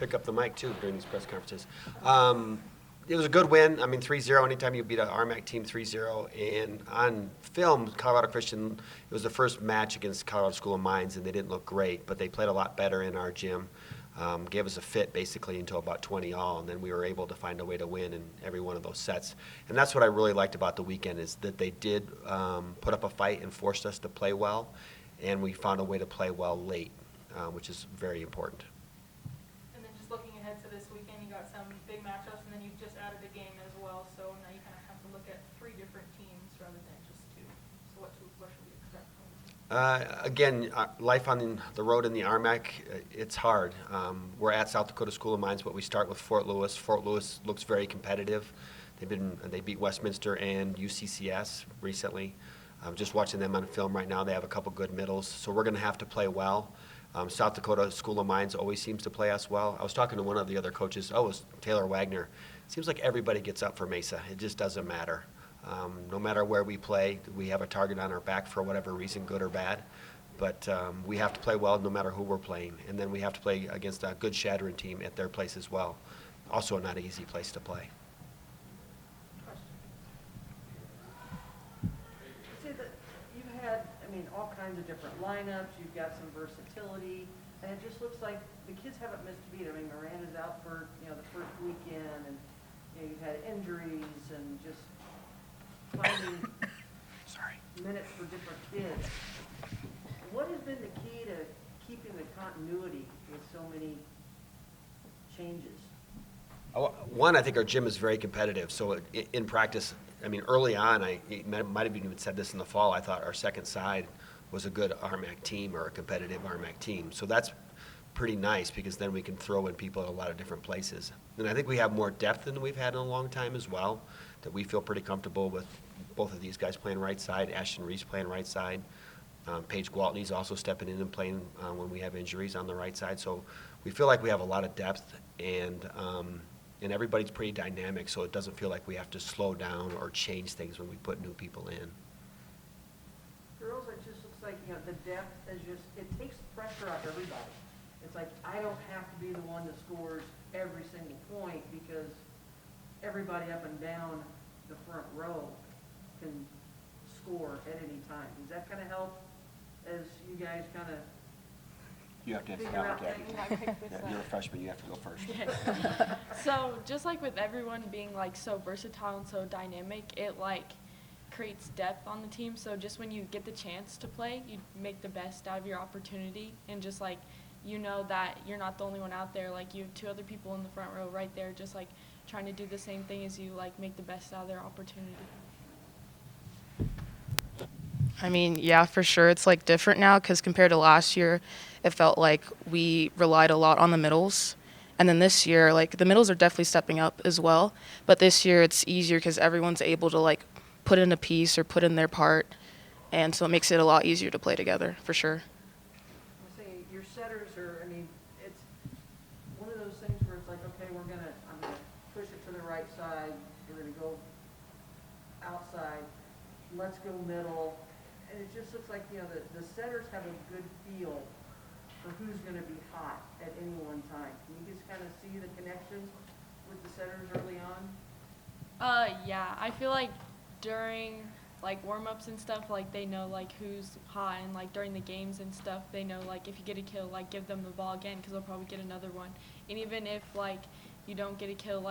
pick up the mic, too, during these press conferences. It was a good win. I mean, 3-0, anytime you beat an RMAC team 3-0. And on film, Colorado Christian, it was the first match against Colorado School of Mines, and they didn't look great, but they played a lot better in our gym. Gave us a fit basically until about 20 all, and then we were able to find a way to win in every one of those sets. And that's what I really liked about the weekend, is that they did put up a fight and forced us to play well, and we found a way to play well late, which is very important. And then just looking ahead to this weekend, you got some big matchups, and then you just added a game as well, so now you kind of have to look at 3 different teams rather than just 2. So what should we expect from the team? Again, life on the road in the RMAC, it's hard. We're at South Dakota School of Mines, but we start with Fort Lewis. Fort Lewis looks very competitive. They beat Westminster and UCCS recently. Just watching them on film right now, they have a couple good middles, so we're going to have to play well. South Dakota School of Mines always seems to play us well. I was talking to one of the other coaches, it was Taylor Wagner. It seems like everybody gets up for Mesa. It just doesn't matter. No matter where we play, we have a target on our back for whatever reason, good or bad. But we have to play well no matter who we're playing. And then we have to play against a good Chadron team at their place as well. Also not an easy place to play. See that you've had, all kinds of different lineups. You've got some versatility, and it just looks like the kids haven't missed a beat. Miranda's out for the first weekend, and you've had injuries and just finding minutes for different kids. What has been the key to keeping the continuity with so many changes? One, I think our gym is very competitive. So in practice, early on, I might have even said this in the fall, I thought our second side was a good RMAC team or a competitive RMAC team. So that's pretty nice because then we can throw in people at a lot of different places. And I think we have more depth than we've had in a long time as well, that we feel pretty comfortable with both of these guys playing right side, Ashton Reese playing right side. Paige Gwaltney's also stepping in and playing when we have injuries on the right side. So we feel like we have a lot of depth, and everybody's pretty dynamic, so it doesn't feel like we have to slow down or change things when we put new people in. Girls, it just looks like the depth is it takes pressure off everybody. It's like I don't have to be the one that scores every single point because everybody up and down the front row can score at any time. Does that kind of help as you guys kind of You have to answer figure that out one, things? Gabby. You're a freshman, you have to go first. So just like with everyone being so versatile and so dynamic, it creates depth on the team. So just when you get the chance to play, you make the best out of your opportunity, and just that you're not the only one out there. You have 2 other people in the front row right there, just trying to do the same thing as you, make the best out of their opportunity. Yeah, for sure. It's different now because compared to last year, it felt like we relied a lot on the middles. And then this year, the middles are definitely stepping up as well. But this year it's easier because everyone's able to put in a piece or put in their part. And so it makes it a lot easier to play together, for sure. I'm saying your setters are, it's one of those things where it's okay, I'm going to push it to the right side. We're going to go outside. Let's go middle. And it just looks like, the setters have a good feel for who's going to be hot at any one time. Can you just kind of see the connections with the setters early on? Yeah, I feel like during warm-ups and stuff, they know who's hot, and during the games and stuff, they know if you get a kill, give them the ball again because they'll probably get another one. And even if you don't get a kill,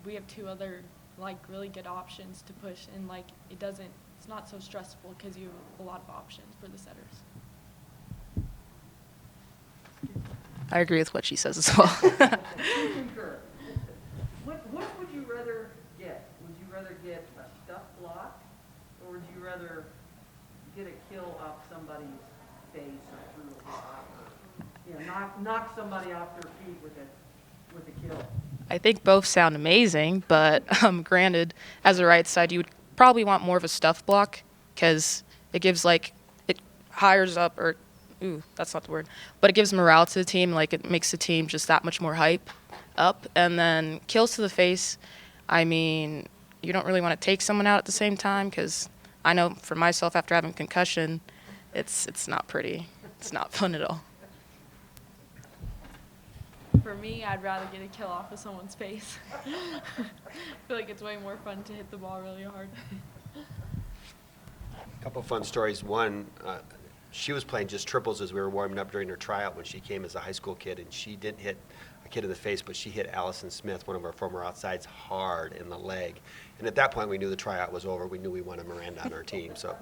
we have 2 other really good options to push, and it's not so stressful because you have a lot of options for the setters. I agree with what she says as well. Concur. What would you rather get? Would you rather get a stuff block, or would you rather get a kill off somebody's face or through a block? Knock somebody off their feet with a kill. I think both sound amazing, but granted, as a right side, you would probably want more of a stuff block because it gives it hires up or that's not the word, but it gives morale to the team. It makes the team just that much more hype up. And then kills to the face, you don't really want to take someone out at the same time because I know for myself after having concussion, it's not pretty. It's not fun at all. For me, I'd rather get a kill off of someone's face. I feel like it's way more fun to hit the ball really hard. Couple fun stories. One, she was playing just triples as we were warming up during her tryout when she came as a high school kid, and she didn't hit a kid in the face, but she hit Allison Smith, one of our former outsides, hard in the leg. And at that point, we knew the tryout was over. We knew we wanted Maranda on our team, so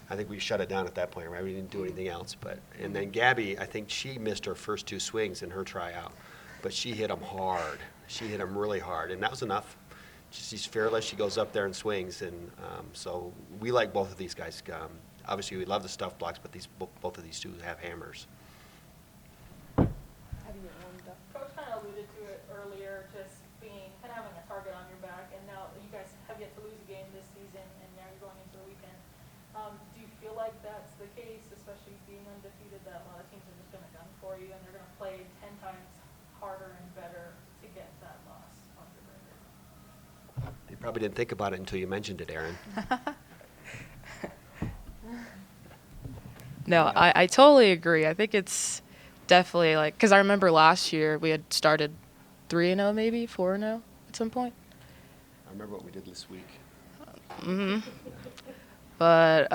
I think we shut it down at that point, right? We didn't do anything else. And then Gabby, I think she missed her first 2 swings in her tryout, but she hit them hard. She hit them really hard, and that was enough. She's fearless. She goes up there and swings, and so we like both of these guys. Obviously, we love the stuff blocks, but both of these two have hammers. How do you get warmed up? Coach kind of alluded to it earlier, just being kind of having a target on your back, and now you guys have yet to lose a game this season, and now you're going into the weekend. Do you feel like that's the case, especially being undefeated, that a lot of teams are just going to gun for you, and they're going to play 10 times harder and better to get that loss on your record? You probably didn't think about it until you mentioned it, Aaron. No, I totally agree. I think it's definitely like, because I remember last year we had started 3-0, maybe 4-0 at some point. I remember what we did this week. But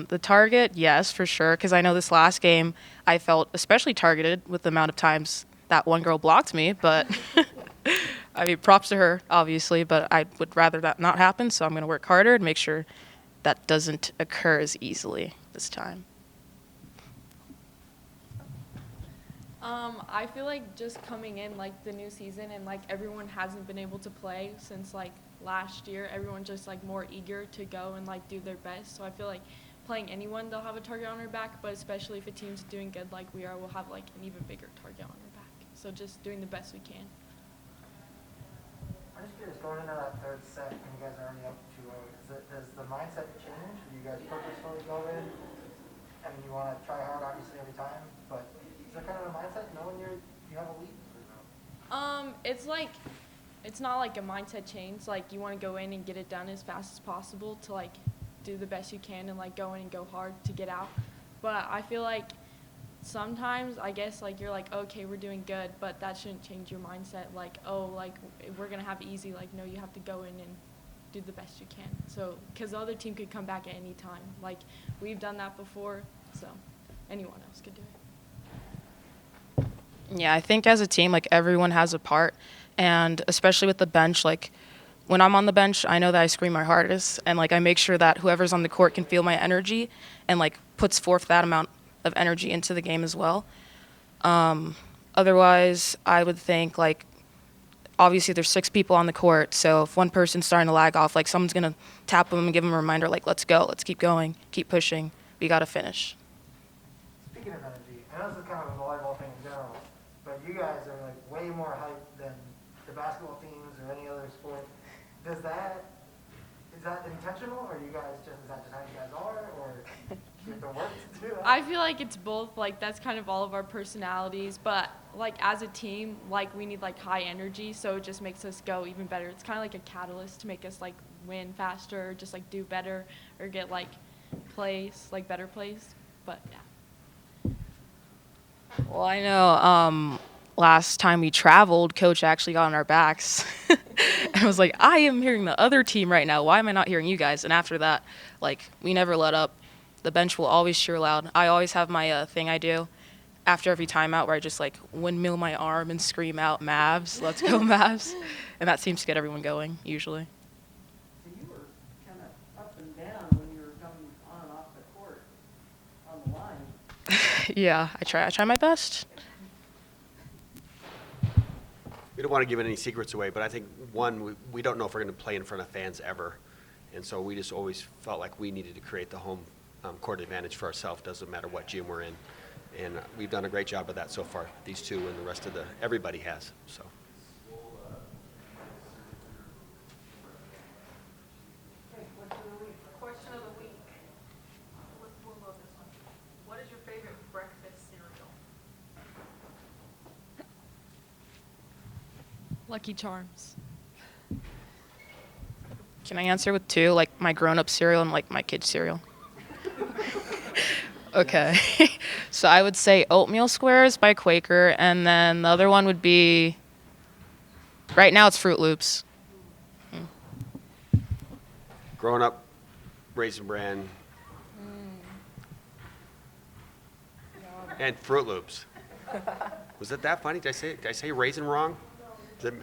the target, yes, for sure, because I know this last game I felt especially targeted with the amount of times that one girl blocked me. But I mean, props to her, obviously, but I would rather that not happen, so I'm going to work harder and make sure that doesn't occur as easily this time. I feel like just coming in like the new season and like everyone hasn't been able to play since like last year. Everyone's just like more eager to go and like do their best. So I feel like playing anyone, they'll have a target on their back, but especially if a team's doing good like we are, we'll have like an even bigger target on our back. So just doing the best we can. I'm just curious, going into that third set, and you guys are already up 2-0, does the mindset change? Do you guys purposefully go in? I mean, you want to try hard, obviously, every time, but is there kind of a mindset knowing you have a lead? Or no? It's not like a mindset change. Like you want to go in and get it done as fast as possible to like do the best you can and like go in and go hard to get out. But I feel like sometimes I guess like you're like, okay, we're doing good, but that shouldn't change your mindset. Like, oh, like we're gonna have it easy. Like, no, you have to go in and do the best you can. So, because the other team could come back at any time. Like we've done that before, so anyone else could do it. Yeah, I think as a team, like everyone has a part, and especially with the bench, like when I'm on the bench, I know that I scream my hardest, and like I make sure that whoever's on the court can feel my energy and like puts forth that amount of energy into the game as well. Otherwise, I would think like obviously there's 6 people on the court, so if one person's starting to lag off, like someone's gonna tap them and give them a reminder, like let's go, let's keep going, keep pushing, we gotta finish. Speaking of energy, I know this is kind of a volleyball thing in general, but you guys are like way more hyped than the basketball teams or any other sport. Is that intentional, or is that just how you guys are, or you have to work to do that? I feel like it's both. Like that's kind of all of our personalities, but like as a team, like we need like high energy, so it just makes us go even better. It's kind of like a catalyst to make us like win faster, or just like do better, or get like plays, like better plays. But yeah. Well, I know last time we traveled, Coach actually got on our backs. And I was like, I am hearing the other team right now. Why am I not hearing you guys? And after that, like, we never let up. The bench will always cheer loud. I always have my thing I do after every timeout where I just, like, windmill my arm and scream out, Mavs, let's go Mavs. And that seems to get everyone going, usually. So you were kind of up and down when you were coming on and off the court on the line. Yeah, I try my best. We don't want to give any secrets away, but I think, one, we don't know if we're going to play in front of fans ever. And so we just always felt like we needed to create the home court advantage for ourselves, doesn't matter what gym we're in. And we've done a great job of that so far, these two and the rest of everybody has, so. Okay, question of the week. We'll go with this one. What is your favorite breakfast cereal? Lucky Charms. Can I answer with 2? Like my grown-up cereal and like my kid's cereal. Okay. So I would say oatmeal squares by Quaker, and then the other one would be, right now it's Fruit Loops. Growing up, Raisin Bran, and Fruit Loops. Was it that funny? Did I say Raisin wrong? Did